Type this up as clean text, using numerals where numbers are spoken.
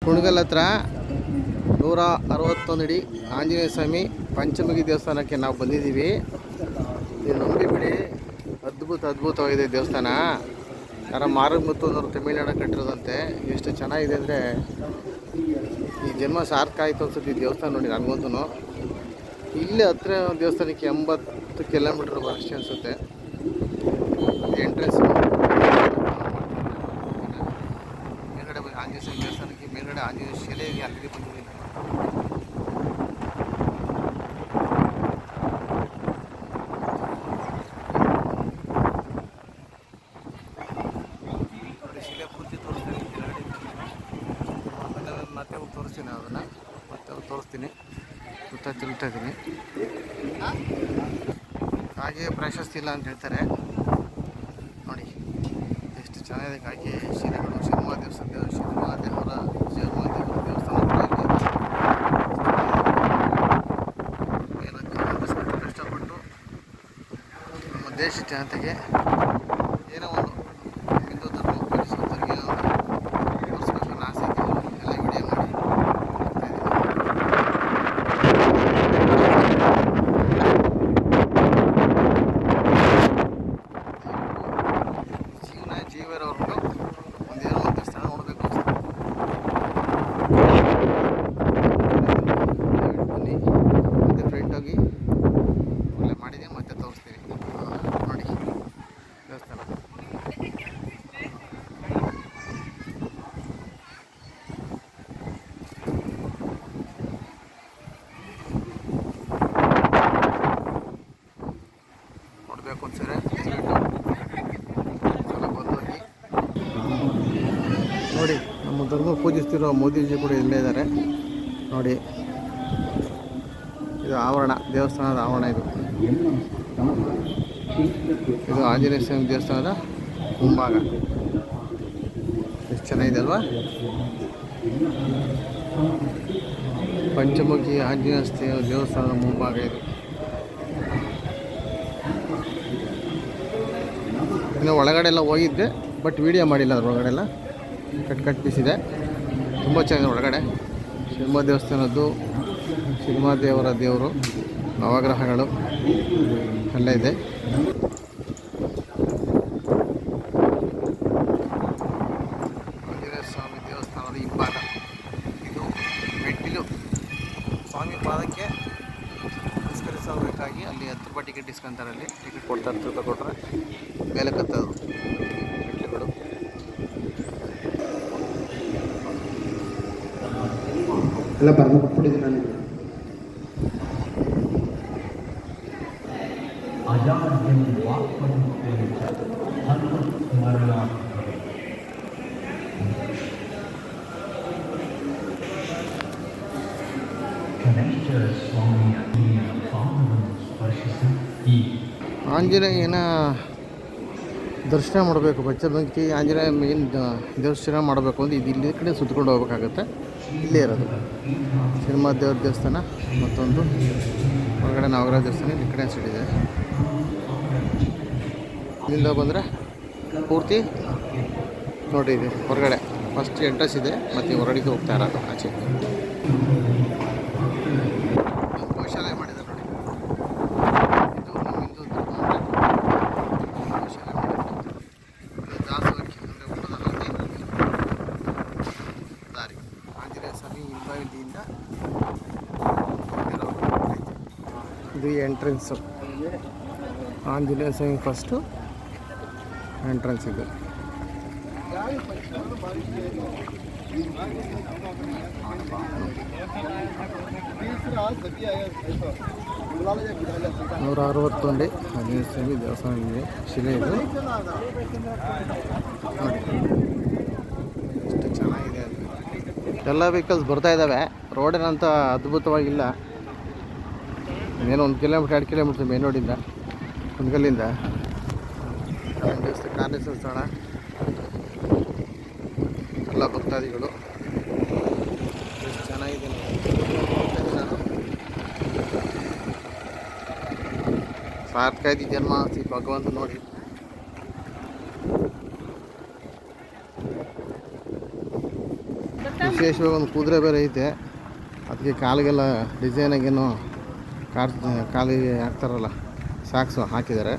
ಕುಣಗಲ್ ಹತ್ರ 161 ಅಡಿ ಆಂಜನೇಯ ಸ್ವಾಮಿ ಪಂಚಮುಖಿ ದೇವಸ್ಥಾನಕ್ಕೆ ನಾವು ಬಂದಿದ್ದೀವಿ. ನೀವು ನಂಬಿಬಿಡಿ, ಅದ್ಭುತವಾಗಿದೆ ದೇವಸ್ಥಾನ. ಮಾರಮ್ಮತ್ತೂರು ತಮಿಳ್ನಾಡು ಕಟ್ಟಿರೋದಂತೆ. ಎಷ್ಟು ಚೆನ್ನಾಗಿದೆ ಅಂದರೆ ಈ ಜನ್ಮ ಸಾರ್ಥಕ ಆಯಿತು ಅನ್ಸುತ್ತೆ. ಈ ದೇವಸ್ಥಾನ ನೋಡಿ ನನಗಂತೂ. ಇಲ್ಲೇ ಹತ್ತಿರ ದೇವಸ್ಥಾನಕ್ಕೆ 80 ಕಿಲೋಮೀಟ್ರ್ ಅಷ್ಟೇ ಅನಿಸುತ್ತೆ. ಎಂಟ್ರೆನ್ಸ್ ಮೇಲ್ಗಡೆ ಆಂಜನೇಯ ಸ್ವಾಮಿ ದೇವಸ್ಥಾನಕ್ಕೆ ಮೇಲ್ಗಡೆ ಆಂಜನೇಯ ಶಿಲೆ ಇದೆ, ಅಲ್ಲಿಗೆ ಬಂದಿದ್ದೀನಿ ನಾನು. ಶಿಲೆ ಪೂರ್ತಿ ತೋರಿಸ್ತೀನಿ ಕೆಳಗಡೆ. ಆಮೇಲೆ ಮತ್ತೆ ಹೋಗಿ ತೋರಿಸ್ತೀನಿ, ಅದನ್ನು ಮತ್ತೆ ಹೋಗಿ ತೋರಿಸ್ತೀನಿ. ಸುತ್ತ ತಿರುಗ್ತಾ ಇದ್ದೀನಿ. ಹಾಗೆ ಪ್ರಶಸ್ತಿ ಇಲ್ಲ ಅಂತ ಹೇಳ್ತಾರೆ ನೋಡಿ. ಎಷ್ಟು ಚೆನ್ನಾಗಿದೆ ಕಾಗೆ ಶಿಲೆಗಳು. ಶರ್ಮಾದೇವರ ದೇವಸ್ಥಾನ ಕಷ್ಟಪಟ್ಟು ನಮ್ಮ ದೇಶ ಜನತೆಗೆ ಏನೋ ಒಂದು ಹಿಂದೂ ಧರ್ಮ ಪಾಲಿಸುವಂಥವ್ರಿಗೆ ತೋರಿಸ್ಬೇಕು ಅನ್ನೋ ಆಸೆ ಇದೆ. ಎಲ್ಲ ವಿಡಿಯೋ ಮಾಡಿ ಜೀವರವ್ರದ್ದು ಒಂದೇನೋ ಒಂದು ಸ್ಥಳ ನೋಡಬೇಕು ಅನ್ಸುತ್ತೆ. ಬನ್ನಿ, ಮತ್ತೆ ಫ್ರೆಂಡ್ ಹೋಗಿ ಒಳ್ಳೆ ಮಾಡಿದ್ದೀನಿ, ಮತ್ತೆ ತೋರಿಸ್ತೀನಿ ನೋಡಿ ದೇವಸ್ಥಾನ. ನೋಡಬೇಕು ಅನ್ಸಿದ್ರೆ ನೋಡಿ. ನಮ್ಮ ಧರ್ಮ ಪೂಜಿಸ್ತಿರೋ ಮೋದಿಜಿ ಕೂಡ ಇಲ್ಲೇ ಇದ್ದಾರೆ ನೋಡಿ. ಇದು ಆವರಣ, ದೇವಸ್ಥಾನದ ಆವರಣ. ಇದು ಆಂಜನೇಯ ಸ್ವಾಮಿ ದೇವಸ್ಥಾನದ ಮುಂಭಾಗ. ಎಷ್ಟು ಚೆನ್ನಾಗಿದೆ ಅಲ್ವಾ? ಪಂಚಮುಖಿ ಆಂಜನೇಯ ದೇವಸ್ಥಾನದ ಮುಂಭಾಗ ಇದು. ಇನ್ನು ಒಳಗಡೆ ಎಲ್ಲ ಹೋಗಿದ್ದೆ, ಬಟ್ ವಿಡಿಯೋ ಮಾಡಿಲ್ಲ. ಅದ್ರ ಒಳಗಡೆ ಎಲ್ಲ ಕಟ್ ಪೀಸಿದೆ. ತುಂಬ ಚೆನ್ನಾಗಿದೆ ಒಳಗಡೆ. ಶಿವಮ ದೇವಸ್ಥಾನದ್ದು, ದೇವರ ದೇವರು, ನವಗ್ರಹಗಳು ಎಲ್ಲ ಇದೆ. ಆಂಜನೇಯ ಸ್ವಾಮಿ ದೇವಸ್ಥಾನದ ಹಿಂಭಾಗ ಇದು. ಮೆಟ್ಟಿಲು ಸ್ವಾಮಿ ಪಾದಕ್ಕೆ ನಮಸ್ಕರಿಸಬೇಕಾಗಿ ಅಲ್ಲಿ 10 ರೂಪಾಯಿ ಟಿಕೆಟ್ ಇಸ್ಕೊಂತಾರೆ. ಅಲ್ಲಿ ಟಿಕೆಟ್ ಕೊಡ್ತಾರೆ. 10 ರೂಪಾಯಿ ಕೊಟ್ಟರೆ ಮೇಲೆ ಕತ್ತೋದು ಮೆಟ್ಟಿಲುಗಳು. ಎಲ್ಲ ಬರೆದು ಕೊಟ್ಬಿಟ್ಟಿದ್ದೀನಿ ನಾನು. ಆಂಜನೇಯನ ದರ್ಶನ ಮಾಡಬೇಕು. ಪಂಚಮುಖಿ ಆಂಜನೇಯ ಮೇನ್ ದರ್ಶನ ಮಾಡಬೇಕು ಅಂದರೆ ಇದು ಇಲ್ಲಿ ಕಡೆ ಸುತ್ಕೊಂಡು ಹೋಗ್ಬೇಕಾಗತ್ತೆ. ಇಲ್ಲೇ ಇರೋದು ದೇವರ ದೇವಸ್ಥಾನ. ಮತ್ತೊಂದು ಹೊರಗಡೆ ನವಗ್ರಹ ದೇವಸ್ಥಾನ ಈ ಕಡೆ ಸೈಡ್ ಇದೆ. ಇಲ್ಲಿಂದ ಬಂದರೆ ಪೂರ್ತಿ ನೋಡಿ ಇದೆ ಹೊರಗಡೆ. ಫಸ್ಟ್ ಎಂಟ್ರೆನ್ಸ್ ಇದೆ, ಮತ್ತು ಹೊರಗಡೆ ಹೋಗ್ತಾ ಇರೋದು ಆಚೆ. ಗೋಶಾಲೆ ಮಾಡಿದ್ದಾರೆ ನೋಡಿ. ಇದು ನಮ್ಮ ಹಿಂದೂ ಧರ್ಮ ಗೋಶಾಲೆ ಮಾಡಿದ್ದಾರೆ. ದಾಸೋಹಕ್ಕೆ ಅಂದರೆ ಊಟದಲ್ಲಿ ದಾರಿ ಆಂಜನೇಯ ಸ್ವಾಮಿ ಹಿಂಬದಿಯಿಂದ ಇದು ಎಂಟ್ರೆನ್ಸು. ಆಂಜನೇಯ ಸ್ವಾಮಿ ಫಸ್ಟು ಎಂಟ್ರೆನ್ಸ್ ಇದೆ. ನೂರ 61 ಆಂಜನೇಯ ಸ್ವಾಮಿ ದೇವಸ್ಥಾನ ಇದೆ. ಶಿಲೆ ಇದು ನೋಡಿ. ಎಷ್ಟು ಚೆನ್ನಾಗಿದೆ. ಎಲ್ಲ ವೆಹಿಕಲ್ಸ್ ಬರ್ತಾ ಇದ್ದಾವೆ. ರೋಡೇನಂತ ಅದ್ಭುತವಾಗಿಲ್ಲ. ಏನೋ 1 ಕಿಲೋಮೀಟ್ರ್ 2 ಕಿಲೋಮೀಟ್ರ್ ಮೇನ್ ರೋಡಿಂದ ಕುಣಗಲ್ಲಿಂದ ಕಾರ್ನೇಶ್ವರ ಸ್ಥಳ. ಎಲ್ಲ ಭಕ್ತಾದಿಗಳು ಎಷ್ಟು ಚೆನ್ನಾಗಿದೆ ನಾನು. ಸಾರ್ಥಕ ಆಯ್ತು ಜನ್ಮ ಶ್ರೀ ಭಗವಂತ ನೋಡಿ. ವಿಶೇಷವಾಗಿ ಒಂದು ಕುದುರೆ ಬೇರೆ ಐತೆ, ಅದಕ್ಕೆ ಕಾಲಿಗೆಲ್ಲ ಡಿಸೈನಾಗೇನು ಕಾಲಿಗೆ ಹಾಕ್ತಾರಲ್ಲ ಸಾಕ್ಸು ಹಾಕಿದ್ದಾರೆ.